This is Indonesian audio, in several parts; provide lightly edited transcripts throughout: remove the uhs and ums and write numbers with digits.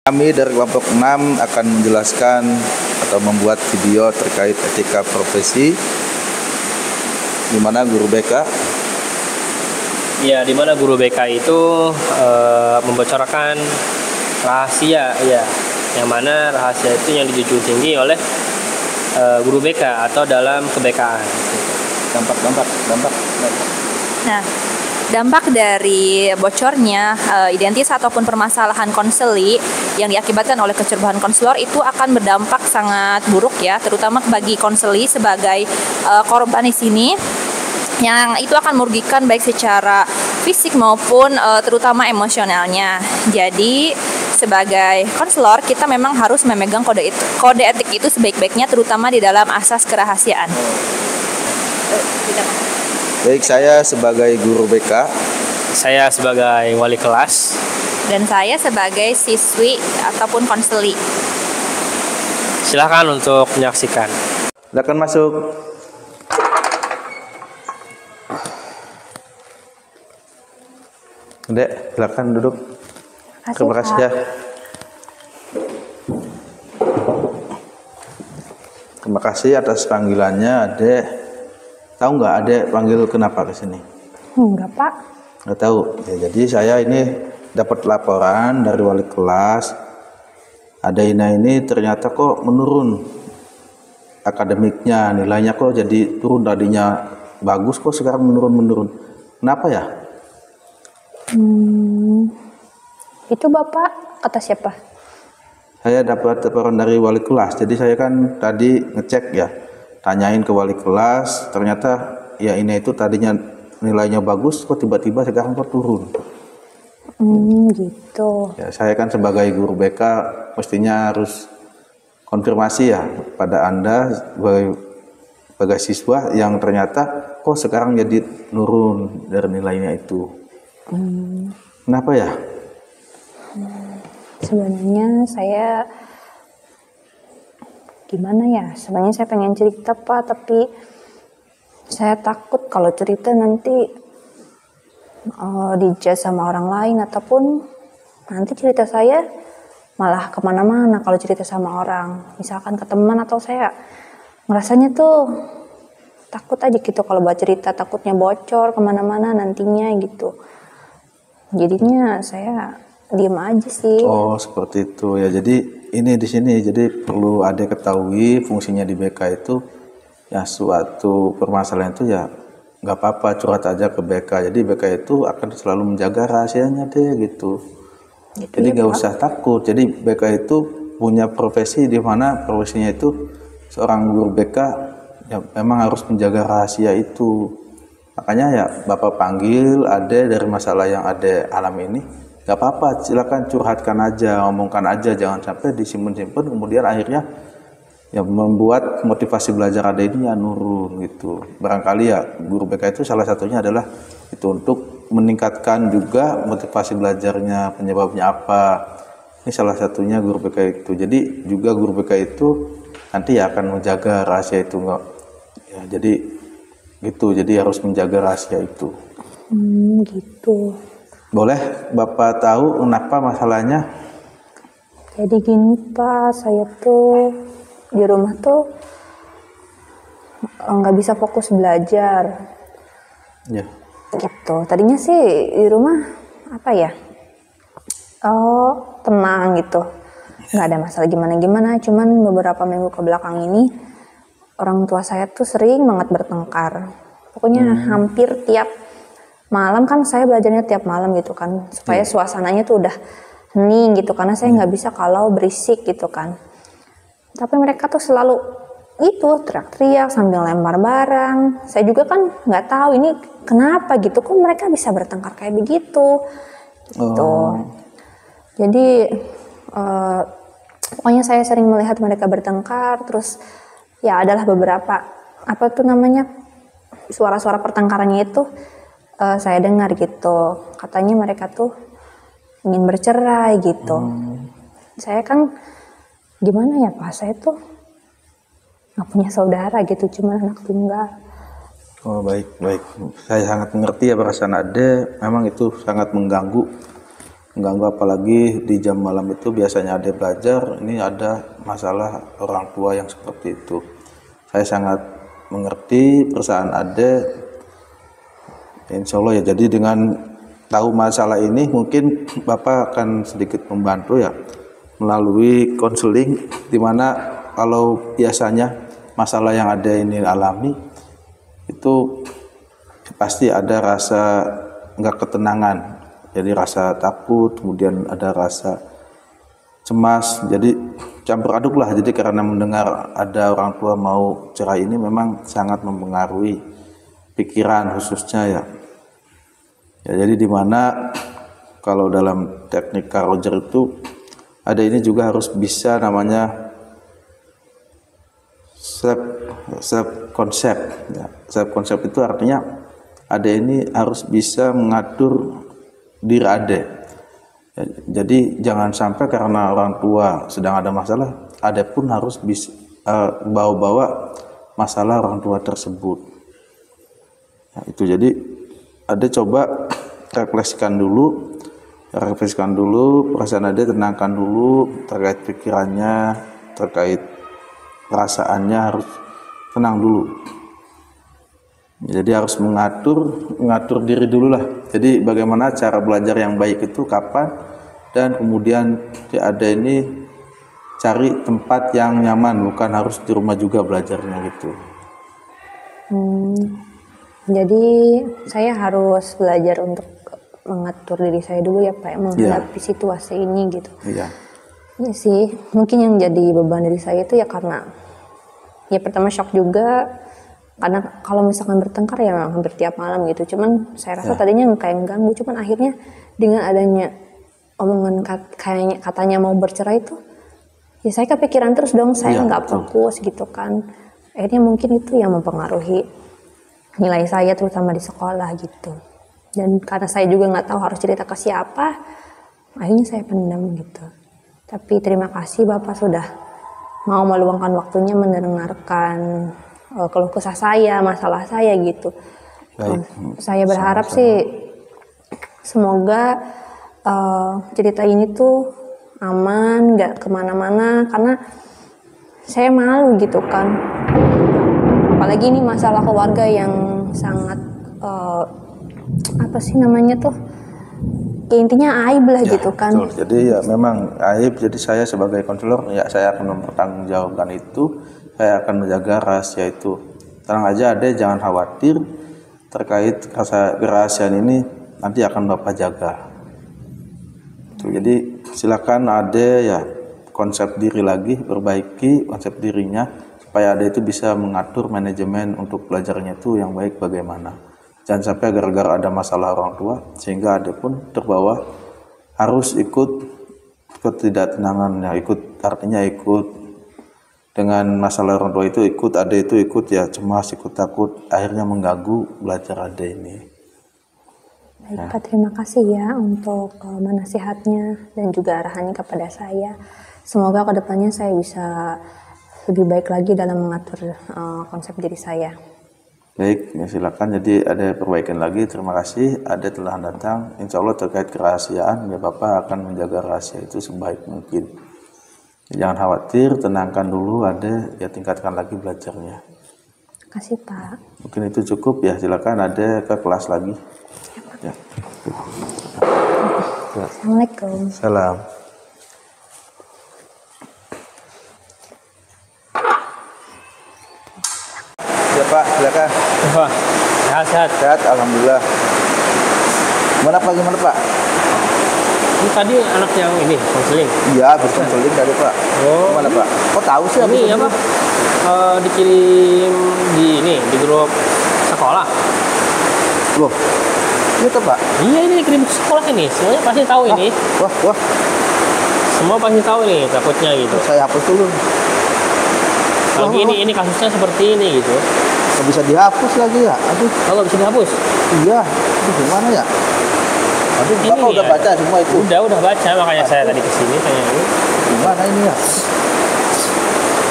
Kami dari kelompok 6 akan menjelaskan atau membuat video terkait etika profesi di mana guru BK. Ya, di mana guru BK itu membocorkan rahasia, ya, yang mana rahasia itu yang dijunjung tinggi oleh guru BK atau dalam kebekaan. Dampak. Nah, dampak dari bocornya identitas ataupun permasalahan konseli yang diakibatkan oleh kecerobohan konselor itu akan berdampak sangat buruk ya, terutama bagi konseli sebagai korban di sini, yang itu akan merugikan baik secara fisik maupun terutama emosionalnya. Jadi sebagai konselor kita memang harus memegang kode etik itu sebaik-baiknya, terutama di dalam asas kerahasiaan. Baik, saya sebagai guru BK. Saya sebagai wali kelas. Dan saya sebagai siswi ataupun konseli. Silakan untuk menyaksikan. Silakan masuk. Dek, silakan duduk. Terima kasih ya. Terima kasih atas panggilannya, Adek. Tahu nggak Adek panggil kenapa ke sini? Enggak, Pak. Nggak tahu. Ya, jadi saya ini dapat laporan dari wali kelas. Ina ini ternyata kok menurun akademiknya, nilainya kok jadi turun, tadinya bagus kok sekarang menurun. Kenapa ya? Itu Bapak kata siapa? Saya dapat laporan dari wali kelas. Jadi saya kan tadi ngecek ya, tanyain ke wali kelas, ternyata ya ini itu tadinya nilainya bagus kok tiba-tiba sekarang kok turun. Gitu. Ya, saya kan sebagai guru BK mestinya harus konfirmasi ya pada Anda sebagai siswa yang ternyata kok sekarang jadi nurun dari nilainya itu. Kenapa ya? Sebenarnya saya gimana ya? Sebenarnya saya pengen cerita, Pak, tapi saya takut kalau cerita nanti dijudge sama orang lain, ataupun nanti cerita saya malah kemana-mana kalau cerita sama orang, misalkan ke teman, atau saya ngerasanya tuh takut aja gitu kalau buat cerita, takutnya bocor kemana-mana nantinya gitu. Jadinya saya diem aja sih. Oh, seperti itu ya. Jadi ini di sini jadi perlu ada ketahui fungsinya di BK itu ya, suatu permasalahan itu ya nggak apa-apa curhat aja ke BK. Jadi BK itu akan selalu menjaga rahasianya deh gitu. Jadi nggak usah takut. Jadi BK itu punya profesi di mana profesinya itu seorang guru BK ya memang harus menjaga rahasia itu. Makanya ya Bapak panggil Ade dari masalah yang Ade alami ini, nggak apa-apa, silakan curhatkan aja, ngomongkan aja, jangan sampai disimpan-simpan kemudian akhirnya ya membuat motivasi belajar Ade ini ya nurun gitu. Barangkali ya guru BK itu salah satunya adalah itu untuk meningkatkan juga motivasi belajarnya, penyebabnya apa. Ini salah satunya guru BK itu. Jadi juga guru BK itu nanti ya akan menjaga rahasia itu, nggak ya, jadi gitu, jadi harus menjaga rahasia itu. Gitu. Boleh Bapak tahu kenapa masalahnya? Jadi gini, Pak, saya tuh di rumah tuh nggak bisa fokus belajar. Ya. Gitu. Tadinya sih di rumah apa ya? Tenang gitu. Nggak ada masalah gimana-gimana. Cuman beberapa minggu ke belakang ini orang tua saya tuh sering banget bertengkar. Pokoknya hampir tiap malam, kan saya belajarnya tiap malam gitu kan, supaya suasananya tuh udah hening gitu, karena saya nggak bisa kalau berisik gitu kan. Tapi mereka tuh selalu itu teriak-teriak sambil lempar barang. Saya juga kan nggak tahu ini kenapa gitu, kok mereka bisa bertengkar kayak begitu gitu. Jadi pokoknya saya sering melihat mereka bertengkar. Terus ya adalah beberapa apa tuh namanya suara-suara pertengkarannya itu saya dengar gitu, katanya mereka tuh ingin bercerai gitu. Saya kan gimana ya Pak, saya tuh nggak punya saudara gitu, cuma anak tunggal. Oh baik, saya sangat mengerti ya perasaan Ade. Memang itu sangat mengganggu mengganggu, apalagi di jam malam itu biasanya ada belajar, ini ada masalah orang tua yang seperti itu. Saya sangat mengerti perasaan Ade, insya Allah ya. Jadi dengan tahu masalah ini mungkin Bapak akan sedikit membantu ya melalui konseling, dimana kalau biasanya masalah yang ada ini alami itu pasti ada rasa nggak ketenangan, jadi rasa takut, kemudian ada rasa cemas, jadi campur aduk lah. Jadi karena mendengar ada orang tua mau cerai ini memang sangat mempengaruhi pikiran khususnya ya. Jadi dimana kalau dalam teknik Carl Rogers itu ada ini juga harus bisa namanya self concept ya. Self concept itu artinya Ade ini harus bisa mengatur diri Ade ya, jadi jangan sampai karena orang tua sedang ada masalah, Ade pun harus bisa bawa-bawa masalah orang tua tersebut ya, itu. Jadi Ade coba refleksikan dulu perasaan Ade, tenangkan dulu terkait pikirannya, terkait perasaannya, harus tenang dulu. Jadi harus mengatur diri dulu lah. Jadi bagaimana cara belajar yang baik itu kapan, dan kemudian ada ini cari tempat yang nyaman, bukan harus di rumah juga belajarnya gitu. Jadi saya harus belajar untuk mengatur diri saya dulu ya Pak, menghadapi situasi ini gitu. Iya. Iya sih, mungkin yang jadi beban diri saya itu ya karena ya pertama shock juga, karena kalau misalkan bertengkar ya memang hampir tiap malam gitu. Cuman saya rasa tadinya kayak ganggu, cuman akhirnya dengan adanya omongan katanya mau bercerai itu, ya saya kepikiran terus dong, saya nggak fokus gitu kan. Akhirnya mungkin itu yang mempengaruhi nilai saya terutama di sekolah gitu. Dan karena saya juga nggak tahu harus cerita ke siapa, akhirnya saya pendam gitu. Tapi terima kasih Bapak sudah mau meluangkan waktunya mendengarkan keluh kesah saya, masalah saya gitu. Baik. Saya berharap sih semoga cerita ini tuh aman, nggak kemana-mana, karena saya malu gitu kan. Apalagi ini masalah keluarga yang sangat apa sih namanya tuh, ya intinya aib lah gitu kan. Betul. Jadi ya memang aib. Jadi saya sebagai konselor ya saya akan mempertanggungjawabkan itu. Saya akan menjaga rahasia itu. Tenang aja Ade, jangan khawatir terkait kerahasiaan ini, nanti akan Bapak jaga. Tuh, jadi silakan Ade ya konsep diri lagi, perbaiki konsep dirinya supaya Ade itu bisa mengatur manajemen untuk belajarnya itu yang baik bagaimana. Jangan sampai gara-gara ada masalah orang tua sehingga Ade pun terbawa harus ikut ketidaktenangan ya, artinya ikut dengan masalah orang tua itu, ikut Ade itu ikut ya cemas, ikut takut, akhirnya mengganggu belajar Ade ini. Baik Pak, terima kasih ya untuk menasihatnya dan juga arahannya kepada saya. Semoga kedepannya saya bisa lebih baik lagi dalam mengatur konsep diri saya. Baik, ya silakan. Jadi ada perbaikan lagi. Terima kasih Ade telah datang. Insya Allah terkait kerahasiaan ya Bapak akan menjaga rahasia itu sebaik mungkin. Jangan khawatir, tenangkan dulu Ade, ya tingkatkan lagi belajarnya. Terima kasih Pak. Mungkin itu cukup ya, silakan Ade ke kelas lagi. Ya. Assalamualaikum. Salam. Ya Pak, silakan. Wah, sehat-sehat. Sehat, alhamdulillah. Gimana Pak? Ini tadi anak yang ini konseling. Iya, berkonseling tadi Pak. Oh. Gimana Pak? Kok tahu sih? Ini apa? Dikirim di grup sekolah. Loh, ini tuh Pak? Iya, ini dikirim ke sekolah ini. Semuanya pasti tahu ini. Wah. Semua pasti tahu nih takutnya gitu. Saya hapus dulu. Kalau ini kasusnya seperti ini gitu. Nggak bisa dihapus lagi ya? Aduh. Kalau bisa dihapus? Iya. Aduh, gimana ya? Aduh, Ini Bapak udah ya. baca semua itu? Udah baca, makanya saya tadi kesini tanya ini. Gimana ini ya?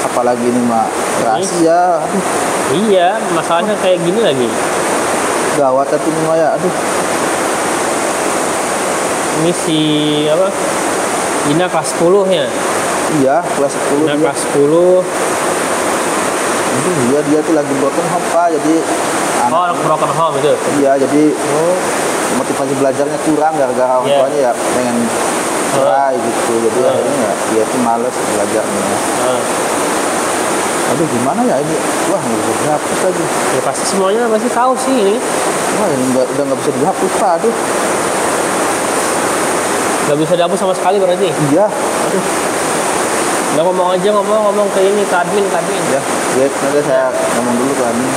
Apalagi ini mah rahasia. Aduh, Iya, masalahnya kayak gini lagi. gawat itu mah ya. Aduh. ini si apa? Ina kelas 10 ya. Iya, kelas 10 Ina dia. kelas 10. Itu dia tuh lagi broken home Pak, jadi Oh, anak broken home itu. iya, jadi Oh, motivasi belajarnya kurang gara-gara orang Iya. tuanya ya pengen cerai gitu, jadi akhirnya ya dia tuh males belajarnya. nah. Aduh gimana ya ini, wah nggak bisa dihapus lagi, Ya pasti semuanya pasti tahu sih ini. wah ini udah nggak bisa dihapus Pak, aduh. Gak bisa dihapus sama sekali berarti. Iya, aduh. Udah ngomong ke ini, ke admin. Ya, nanti saya ngomong dulu ke Amin.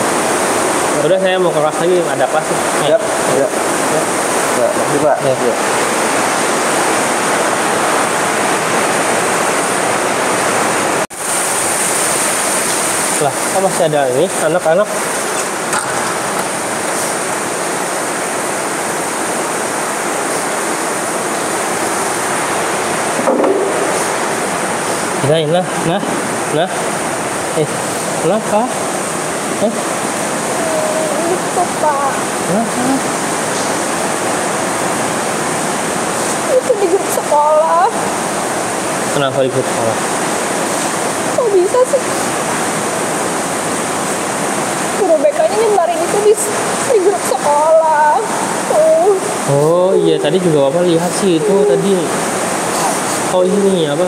Udah saya mau ke kelas lagi, ada kelas sih. Ya, ya, ya. Ya, makasih Pak. Ya. Ya. Lah, kok masih ada ini anak-anak? Nah. Kenapa? Itu Pak, Kenapa? itu di grup sekolah. Kenapa di grup sekolah? Kok bisa sih? Guru BK-nya nyebarin itu di grup sekolah. Oh iya, tadi juga Bapak lihat sih itu tadi. Oh ini apa?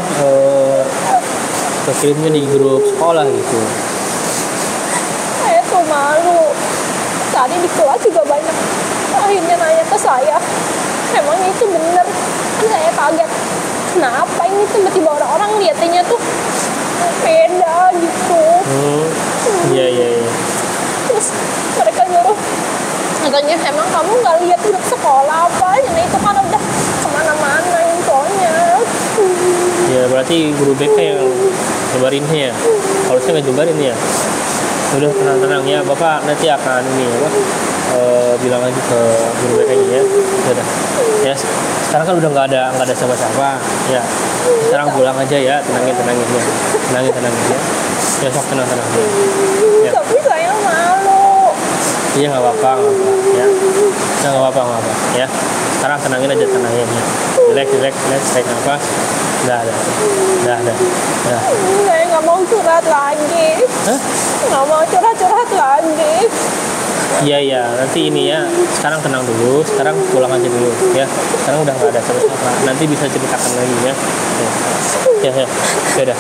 Kekirimnya di grup sekolah gitu. Saya tuh malu. Tadi di kelas juga banyak akhirnya nanya ke saya, emang itu bener? Saya kaget. Kenapa ini tiba-tiba orang-orang lihatnya tuh beda gitu. Iya. Terus mereka nyuruh, katanya emang kamu nggak lihat grup sekolah apa? Nah itu kan udah kemana-mana infonya. Ya berarti guru BK yang nyebarinnya ya. Harusnya nggak nyebarin ya. Udah tenang ya, Bapak nanti akan ini apa? Bilang lagi ke guru BK-nya ya. Udah. Ya, sekarang kan udah nggak ada siapa-siapa. Ya. Sekarang pulang aja ya, tenangin ya. Tenangin ya. Ya sok tenang ya. Tapi saya malu. Iya nggak apa-apa ya. Nggak apa-apa ya. Sekarang tenangin aja ya. Relax tarik nafas. Dah. Saya nggak mau curhat lagi. Hah? Nggak mau curhat lagi. Iya, nanti ini ya. Sekarang tenang dulu. Sekarang pulang aja dulu ya. Sekarang udah nggak ada siapa-siapa. Nanti bisa ceritakan lagi ya. Ya. Udah.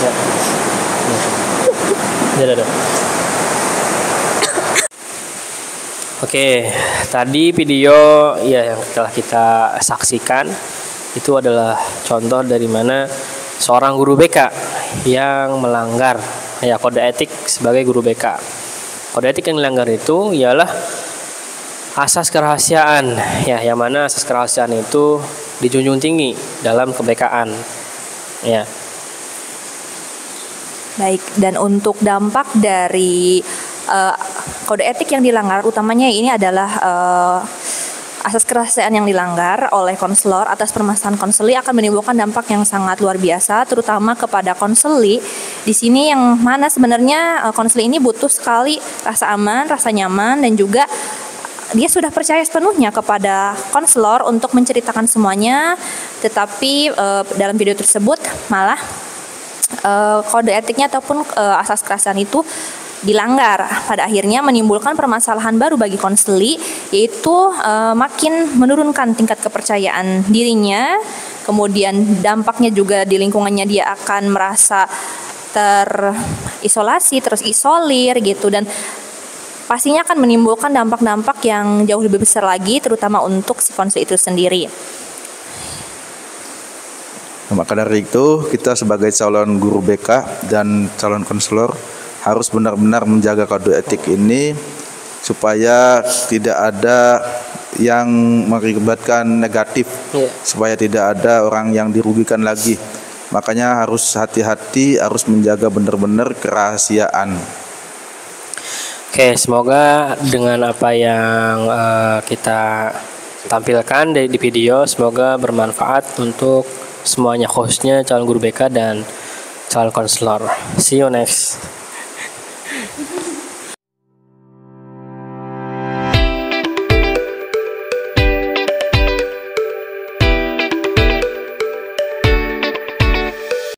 Ya. Oke, tadi video ya yang telah kita saksikan itu adalah contoh dari mana seorang guru BK yang melanggar ya kode etik sebagai guru BK. Kode etik yang dilanggar itu ialah asas kerahasiaan ya, yang mana asas kerahasiaan itu dijunjung tinggi dalam kebekaan ya. Baik, dan untuk dampak dari kode etik yang dilanggar utamanya ini adalah asas kerahasiaan yang dilanggar oleh konselor atas permasalahan konseli akan menimbulkan dampak yang sangat luar biasa, terutama kepada konseli. Di sini yang mana sebenarnya konseli ini butuh sekali rasa aman, rasa nyaman, dan juga dia sudah percaya sepenuhnya kepada konselor untuk menceritakan semuanya. Tetapi dalam video tersebut malah kode etiknya ataupun asas kerahasiaan itu dilanggar, pada akhirnya menimbulkan permasalahan baru bagi konseli, yaitu makin menurunkan tingkat kepercayaan dirinya. Kemudian dampaknya juga di lingkungannya, dia akan merasa terisolasi, terisolir gitu, dan pastinya akan menimbulkan dampak-dampak yang jauh lebih besar lagi, terutama untuk si konseli itu sendiri. Maka dari itu kita sebagai calon guru BK dan calon konselor harus benar-benar menjaga kode etik ini supaya tidak ada yang mengakibatkan negatif, supaya tidak ada orang yang dirugikan lagi. Makanya harus hati-hati, harus menjaga benar-benar kerahasiaan. Oke, semoga dengan apa yang kita tampilkan di video, semoga bermanfaat untuk semuanya, khususnya calon guru BK dan calon konselor. See you next.